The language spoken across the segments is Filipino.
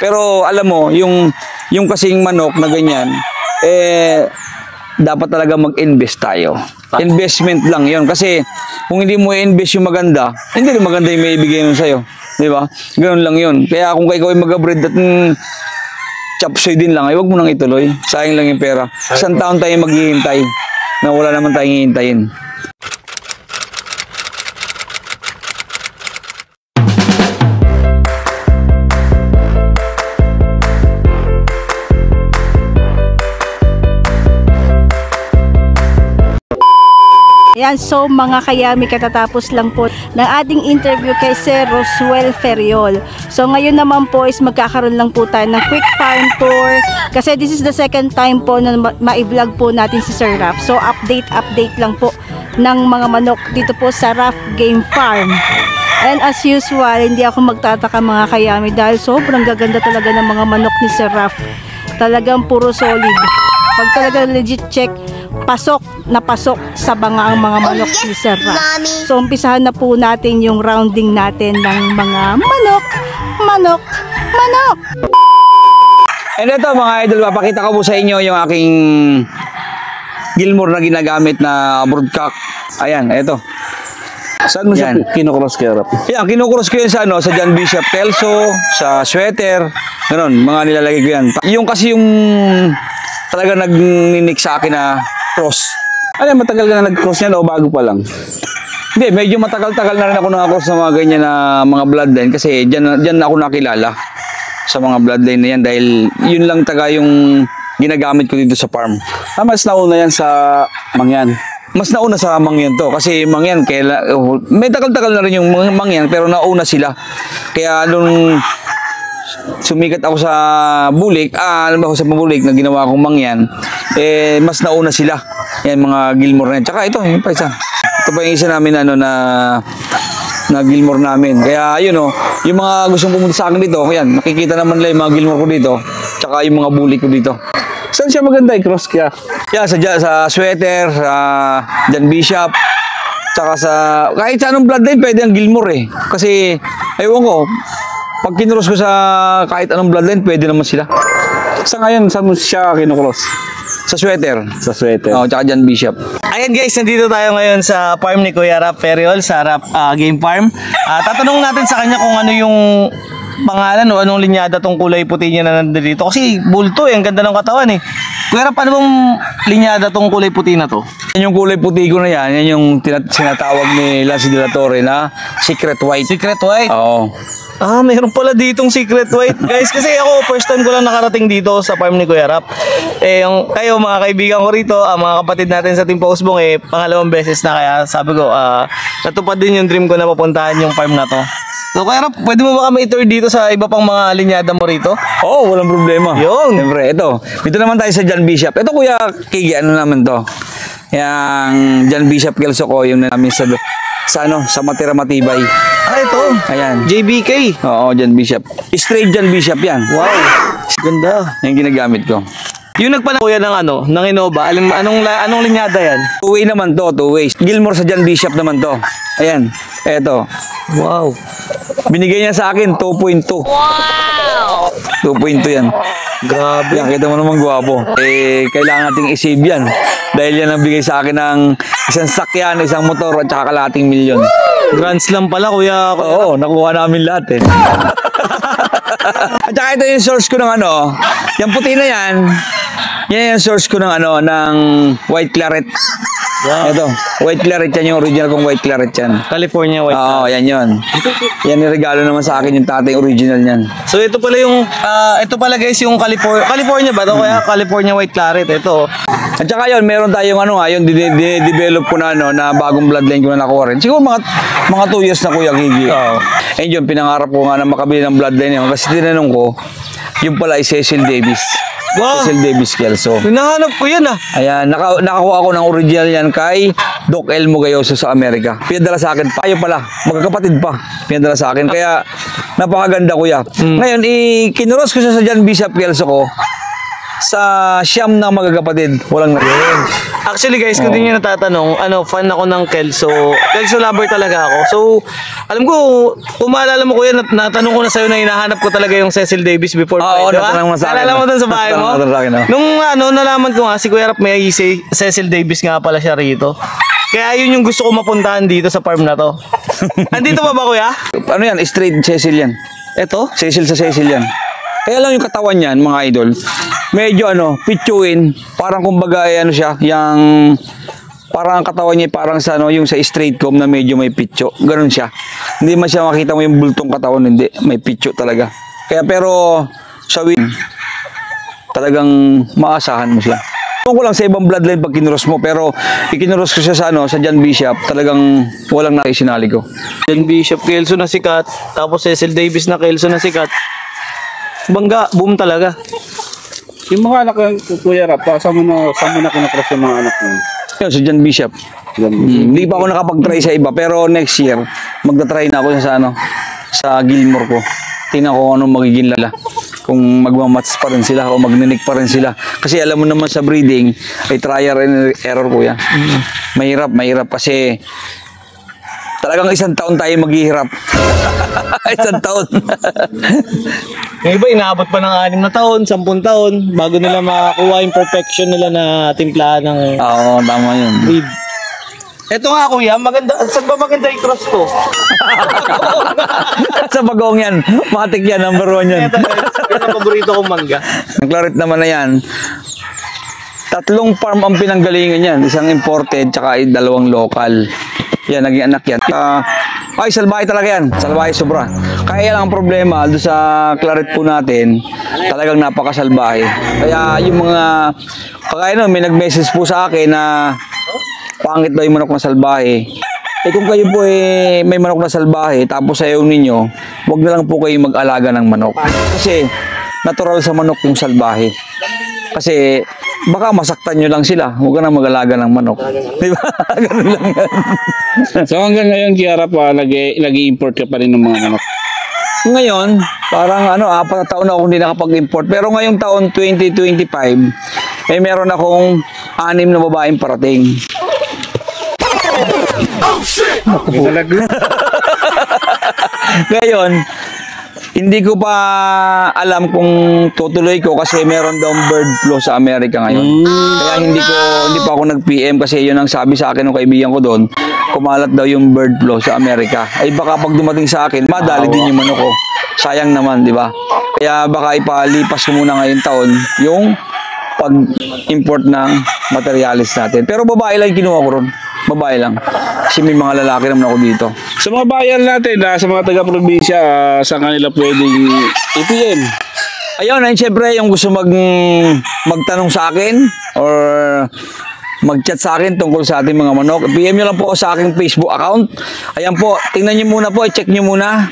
Pero alam mo, yung kasing manok na ganyan, dapat talaga mag-invest tayo. Investment lang yon. Kasi kung hindi mo i-invest yung maganda, hindi rin maganda yung may ibigay nun sa'yo. Di ba? Ganun lang yun. Kaya kung ikaw ay mag-abread at chop suey din lang, ay huwag mo nang ituloy. Sayang lang yung pera. Isang taon tayo maghihintay na wala naman tayong hihintayin. Ayan, so mga kayami, katatapos lang po ng ating interview kay Sir Roswell Ferriol. So ngayon naman po is magkakaroon lang po tayo ng quick farm tour kasi this is the second time po na ma-vlog po natin si Sir Raf. So update lang po ng mga manok dito po sa Raf Game Farm. And as usual, hindi ako magtataka mga kayami dahil sobrang gaganda talaga ng mga manok ni Sir Raf. Talagang puro solid. Pag talaga legit check, pasok na pasok sa banga ang mga manok ni Sir Raf. So umpisahan na po natin yung rounding natin ng mga manok. And ito mga idol, papakita ko po sa inyo yung aking Gilmore na ginagamit na broodcock. Ayan, ito. Saan mo siya kinukross kay Raf? Yan, kinukross ko yan sa John Bishop Kelso, sa sweater, gano'n, mga nilalagay ko yan. Yung kasi yung talaga nagninik sa akin na cross. Ano, matagal ka na nag-cross yan o bago pa lang? Hindi, medyo matagal-tagal na rin ako naka-cross sa mga ganyan na mga bloodline kasi dyan ako nakilala sa mga bloodline na yan dahil yun lang taga yung ginagamit ko dito sa farm. Mas nauna yan sa Mangyan. Mas nauna sa Mangyan to kasi Mangyan, may tagal-tagal na rin yung Mangyan pero nauna sila. Kaya nung sumikat ako sa bulik, alam ako sa bulik na ginawa kong Mangyan, mas nauna sila. Yan, mga Gilmore na yan. Tsaka ito, yung pa isa. Ito pa yung isa namin na Gilmore namin. Kaya yun yung mga gustong pumunta sa akin dito, yan, makikita naman nila yung mga Gilmore ko dito. Tsaka yung mga bulik ko dito. Saan siya maganda i-cross kaya? Yeah, sa sweater, sa John Bishop, tsaka kahit sa anong bloodline pwede ang Gilmore eh. Kasi, ewan ko, pag kinross ko sa kahit anong bloodline, pwede naman sila. Sa ngayon, saan mo siya kinukross? Sa sweater. Sa sweater. Oo, tsaka John Bishop. Ayan guys, nandito tayo ngayon sa farm ni Kuya Raf Ferriol, sa Raf Game Farm. Tatanong natin sa kanya kung ano yung pangalan o anong linyada tong kulay puti niya na nandito. Kasi bulto ang ganda ng katawan eh. Kuya Raf, ano bang linyada tong kulay puti na to? Yan yung kulay puti ko na yan yung sinatawag ni Lance De La Torre na Secret White. Secret White? Oo. Mayroon pala ditong Secret White guys. Kasi ako first time ko lang nakarating dito sa farm ni Kuya Raf. Kayo mga kaibigan ko rito, mga kapatid natin sa Team Pausbong, pangalawang beses na, kaya sabi ko natupad din yung dream ko na papuntahan yung farm na to. So Kuya Raf, pwede mo ba kami i-tour dito sa iba pang mga linyada mo rito? Oo, walang problema. Yun. Siyempre, dito naman tayo sa John Bishop. Ito Kuya Kigi, ano naman to? Yung John Bishop Kelso ko, yung namin sa Matira Matibay. Ito. Ayan. JBK. Oo, John Bishop. Straight John Bishop yan. Wow. Ganda. Yung ginagamit ko. Yung nagpanakuya ng Innova, anong linyada yan? Two-way naman to, two-way. Gilmore sa John Bishop naman to. Ayan, eto. Wow. Binigay niya sa akin, 2.2. Wow! 2.2 yan. Grabe. Yan, kita mo naman gwapo. Kailangan nating i-save yan. Dahil yan ang bigay sa akin ng isang sakyan, isang motor, at saka kalahating milyon. Grand Slam pala, Kuya. Oo, nakuha namin lahat eh. At saka ito yung source ko ng yung puti na yan yung source ko ng ng white claret. Wow. Ito, white claret yan, yung original kong white claret yan. California white claret. Oo, yan yun. Yan yung regalo naman sa akin, yung tatay original yan. So ito pala guys yung California ba ito? Kaya California white claret ito. At saka yun, meron tayong yung develop ko na bagong bloodline ko na nakuha rin. Siguro mga 2 years na Kuya Gigi. And yun, pinangarap ko nga na makabili ng bloodline yun. Kasi tinanong ko, yung pala ay Cecil Davis. Wow. Cecil Davis Kelso. Hinahanap ko yan Ayan, nakakuha ko ng original yan kay Doc Elmo Gayoso sa Amerika. Pinadala sa akin pa. Ayaw pala, magkakapatid pa. Pinadala sa akin. Kaya, napakaganda Kuya. Ngayon, kinuros ko siya sa John Bishop Kelso ko sa siyam ng magkakapatid. Walang Actually guys, kung di nyo natatanong, fan ako ng Kelso. Kelso lover talaga ako. So, alam ko, kung maalala mo kuya, natanong ko na sa'yo na hinahanap ko talaga yung Cecil Davis before. Oo, diba? natanong mo sa akin. Naalala mo dun sa bahay mo? Natanong mo sa akin, oh. Nung nalaman ko nga, si Kuya Rap may Cecil Davis nga pala siya rito. Kaya yun yung gusto ko mapuntahan dito sa farm na to. Andito ba kuya? Ano yan? Straight Cecil yan. Eto? Cecil sa Cecil yan. Kaya lang yung katawan niyan, mga idol, medyo pitsuin, parang kumbaga siya, yung parang ang katawan niya parang sa yung sa straight comb na medyo may pitso. Ganun siya. Hindi man siya makita mo yung bultong katawan, hindi, may pitso talaga. Kaya pero sa win, talagang maasahan mo siya. Ewan ko lang sa ibang bloodline pag kinuros mo, pero ikinuros ko siya sa sa John Bishop, talagang walang naisinali ko. John Bishop, Kelso na sikat. Tapos Cecil Davis na Kelso na sikat. Bangga, boom talaga. Yung mga anak ng Kuya Rap, saan mo na kinakross yung mga anak mo? Yun, sa John Bishop. Hindi pa ako nakapag-try sa iba, pero next year, magta-try na ako sa Gilmore ko. Tingnan ko anong magiging lala. Kung magmamats pa rin sila o magninik pa rin sila. Kasi alam mo naman sa breeding, ay trial and error ko yan. Mahirap kasi talagang isang taon tayo maghihirap. Isang taon. Yung iba, inaabot pa ng 6 na taon, 10 taon, bago nila makakuha yung perfection nila na timplahan ng Oo, tama yun. breed. Ito nga kuya, maganda. Saan ba maganda yung cross to? Sa bagong yan. Matik yan, number 1 yan. Ito guys, yan ang paborito kong mangga. Ang claret naman na yan. 3 farm ang pinanggalingan yan. Isang imported, tsaka 2 local. Yan, naging anak yan. Ay, salbahe talaga yan. Salbahe sobra. Kaya lang ang problema, doon sa claret po natin, talagang napakasalbahe. Kaya yung mga, kagaya nun, may nag-message po sa akin na pangit daw yung manok na salbahe. Kung kayo po may manok na salbahe, tapos ayaw ninyo, wag na lang po kayo mag-alaga ng manok. Kasi, natural sa manok yung salbahe. Kasi, baka masaktan nyo lang sila. Huwag ka na mag-alaga ng manok. Di ba? Ganun lang yan. So hanggang ngayon, Kuya Rap, nag-i-import ka pa rin ng mga manok. Ngayon, parang 4 na taon na ako hindi nakapag-import. Pero ngayong taon 2025, meron akong 6 na babaeng parating. Ngayon, hindi ko pa alam kung tutuloy ko kasi meron daw bird flu sa Amerika ngayon. Kaya hindi pa ako nag-PM kasi yun ang sabi sa akin ng kaibigan ko doon. Kumalat daw yung bird flu sa Amerika. Ay baka pag dumating sa akin, madali din yung manok ko. Sayang naman, di ba? Kaya baka ipalipas ko muna ngayong taon yung pag-import ng materialis natin. Pero babae lang kinuha ko ron. Babae lang. Kasi may mga lalaki naman ako dito. Sa mga bayan natin, sa mga taga-probinsya, saan kanila pwedeng i-PM? Ayun, ay syempre yung gusto magtanong sa akin or mag-chat sa akin tungkol sa ating mga manok. PM nyo lang po sa aking Facebook account. Ayan po, tingnan nyo muna po, check nyo muna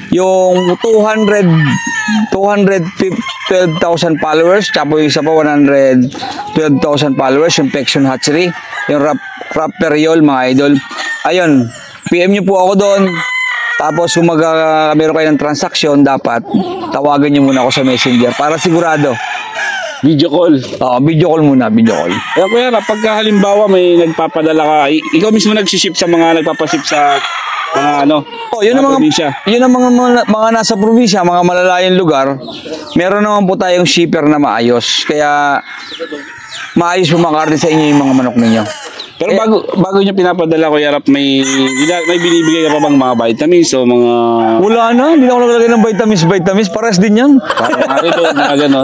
yung 212,000 followers, tsaka yung isa pa 112,000 followers, yung Pection Hatchery, yung Rap Periol, mga idol. Ayun, PM nyo po ako doon. Tapos kung meron kayo ng transaksyon, dapat tawagan nyo muna ako sa Messenger para sigurado. Video call. Oo, video call muna, video call. Kaya Kuya Rap, pagka halimbawa may nagpapadala ka, ikaw mismo nagsiship sa mga nagpapaship sa mga Oh, yun ang probinsya. Yun ang mga nasa probinsya, mga malalayong lugar. Meron naman po tayong shipper na maayos. Kaya maayos po makarne sa inyo yung mga manok ninyo. Pero bago niya pinapadala, Kuya Rap, may binibigay ka pa bang mga vitamins o mga... Wala na, hindi na ako naglagay ng vitamins. Pares din yan.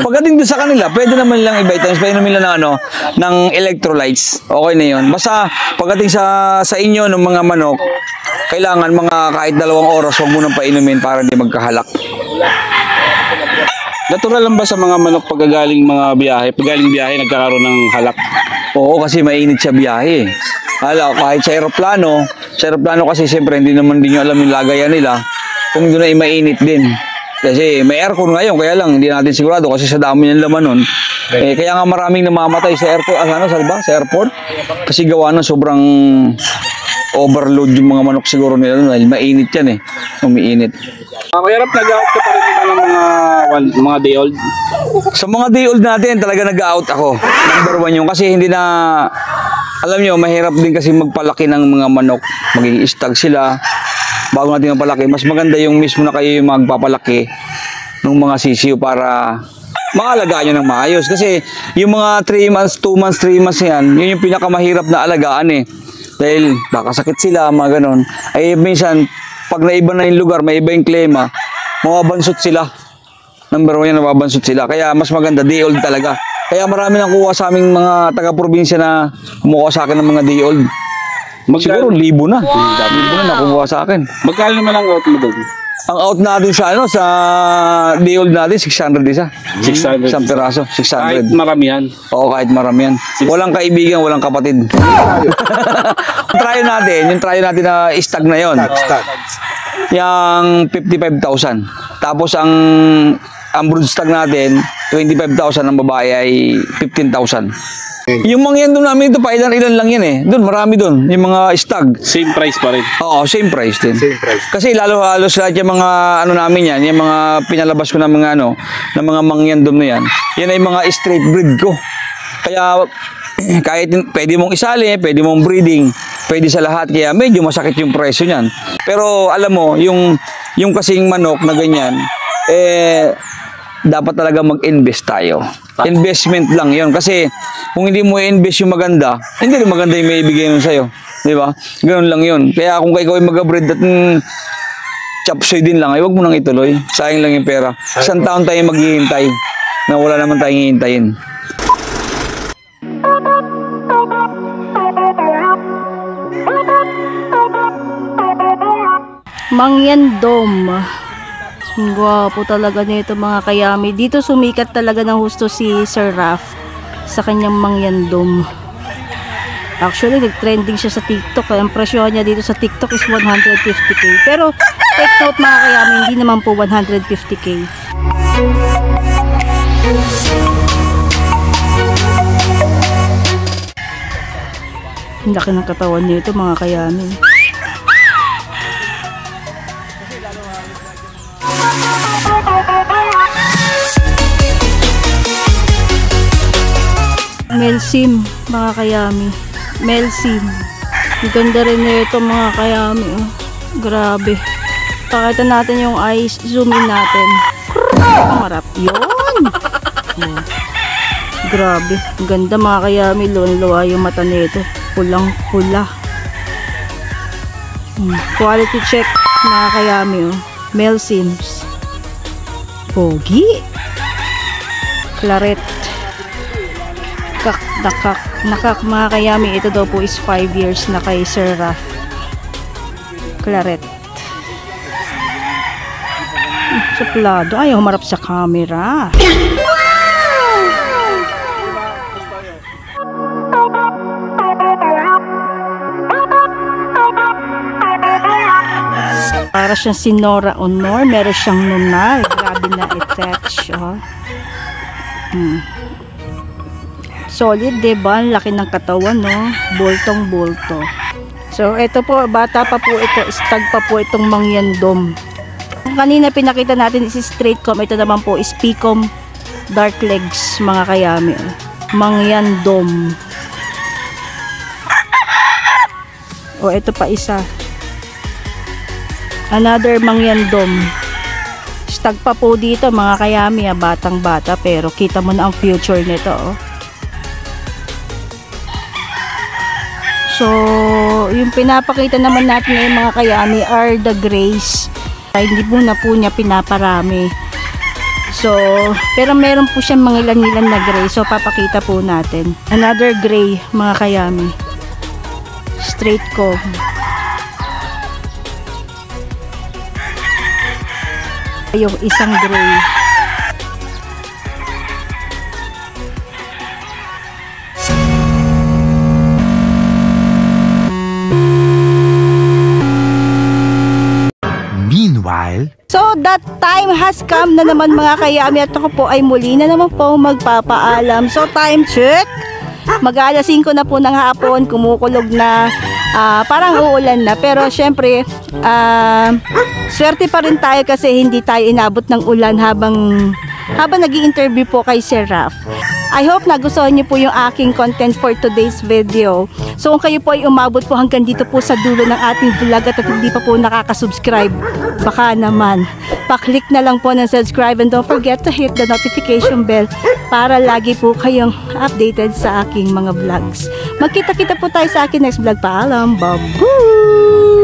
Pagdating doon sa kanila, pwede naman lang i-vitamins, pwede naman lang ng electrolytes. Okay na yun. Basta pagdating sa inyo ng mga manok, kailangan mga kahit 2 oras, huwag mo nang painumin para hindi magkahalak. Natural lang ba sa mga manok paggaling biyahe, nagkakaroon ng halak? Oo, kasi mainit sa biyahe. Kahit sa aeroplano kasi siyempre hindi naman din nyo alam yung lagayan nila. Kung doon ay mainit din. Kasi may aircon ngayon, kaya lang hindi natin sigurado kasi sa dami ng laman nun. Kaya nga maraming namamatay sa airport, sa airport. Kasi gawa ng sobrang overload yung mga manok siguro nila dahil mainit yan umiinit. Kuya Rap, nag-out ka pa rin ng mga day old? Sa mga day old natin, talaga nag-out ako. Number 1 yun. Kasi hindi na Alam nyo, mahirap din kasi magpalaki ng mga manok. Maging stag sila. Bago natin magpalaki, mas maganda yung mismo na kayo yung magpapalaki ng mga sisiyo para maalagaan nyo ng maayos. Kasi yung mga 3 months, 2 months, 3 months yan, yun yung pinakamahirap na alagaan eh. Dahil baka sakit sila, mga ganon. Ay minsan, pag naiba na yung lugar, may iba yung klima, mababansot sila. Number 1 yan, mababansot sila. Kaya mas maganda, day old talaga. Kaya marami nang kuha sa aming mga taga-probinsya na kumuha sa akin ng mga day old. Siguro 1,000 na. 1,000 na nakuha sa akin. Magkano naman ang out mo doon? Ang out natin sa sa day old natin 600 isa. 600. Isang piraso, Kahit 600. maramihan. Oo, kahit marami yan. Walang kaibigan, walang kapatid. Yung try natin na stag na yon. Yung 55,000. Tapos ang brood stag natin, 25,000, ang babae ay 15,000. Yung mga yan doon namin ito, pa ilan lang yan eh. Doon, marami doon. Yung mga stag. Same price pa rin. Oo, same price din. Kasi halos lahat yung mga ano namin yan, yung mga pinalabas ko ng mga ng mga mangyan doon na yan. Yan ay mga straight breed ko. Kaya kahit pwede mong isali, pwede mong breeding, pwede sa lahat. Kaya medyo masakit yung presyo niyan. Pero alam mo, yung kasing manok na ganyan, dapat talaga mag-invest tayo. Investment lang yon. Kasi kung hindi mo i-invest yung maganda, hindi rin maganda yung may ibigay nun sa'yo. Di ba? Ganun lang yon. Kaya kung ikaw ay mag-breed at chapsoy din lang, ay huwag mo nang ituloy. Sayang lang yung pera. Isang taon tayo maghihintay na wala naman tayong hihintayin. Mangyan Dome. Ang gwapo talaga nito mga kayami. Dito sumikat talaga ng husto si Sir Raf sa kanyang Mangyan Dome. Actually, nag-trending siya sa TikTok. Ang presyo niya dito sa TikTok is 150k. Pero, take note mga kayami, hindi naman po 150k. Ang laki ng katawan nito mga kayami. Melsim, mga kayami. Melsim. Ang ganda rin na ito mga kayami. Oh. Grabe. Pakita natin yung eyes. Zoom in natin. Pangarap. Yun. Oh. Grabe. Ang ganda mga kayami. Luwa yung mata nito. Pulang pula. Quality check mga kayami. Oh. Melsims. Pogi. Claret. Nakak mga kayami, ito daw po is 5 years na kay Sir Raf. Claret. Suplado. Ayaw humarap sa camera. Para siyang si Nora Honor. Meron siyang nunal. Grabe na attach. Oh. Solid, diba? Ang laki ng katawan, no? Boltong-bolto. So, ito po, bata pa po ito. Stag pa po itong Mangyan Dome. Kanina pinakita natin is straight comb. Ito naman po is Picom Dark Legs, mga kayami. Mangyan Dome. O, ito pa isa. Another Mangyan Dome. Stag pa po dito, mga kayami. Batang-bata, pero kita mo na ang future nito, oh. So, yung pinapakita naman natin ngayon mga kayami are the grays. Hindi po na po niya pinaparami. So, pero meron po siyang mga ilan-ilan na gray. So, papakita po natin. Another gray mga kayami. Straight comb. Yung isang gray. So that time has come na naman mga kayami at ako po ay muli na naman po magpapaalam. So time check. Mag-alas 5 na po ng hapon, kumukulog na, parang uulan na. Pero syempre, swerte pa rin tayo kasi hindi tayo inabot ng ulan habang nag-i-interview po kay Sir Raf. I hope nagustuhan niyo po yung aking content for today's video. So kung kayo po ay umabot po hanggang dito po sa dulo ng ating vlog at hindi pa po nakaka-subscribe, baka naman pa-click na lang po ng subscribe and don't forget to hit the notification bell para lagi po kayong updated sa aking mga vlogs. Magkita-kita po tayo sa aking next vlog. Paalam, babu!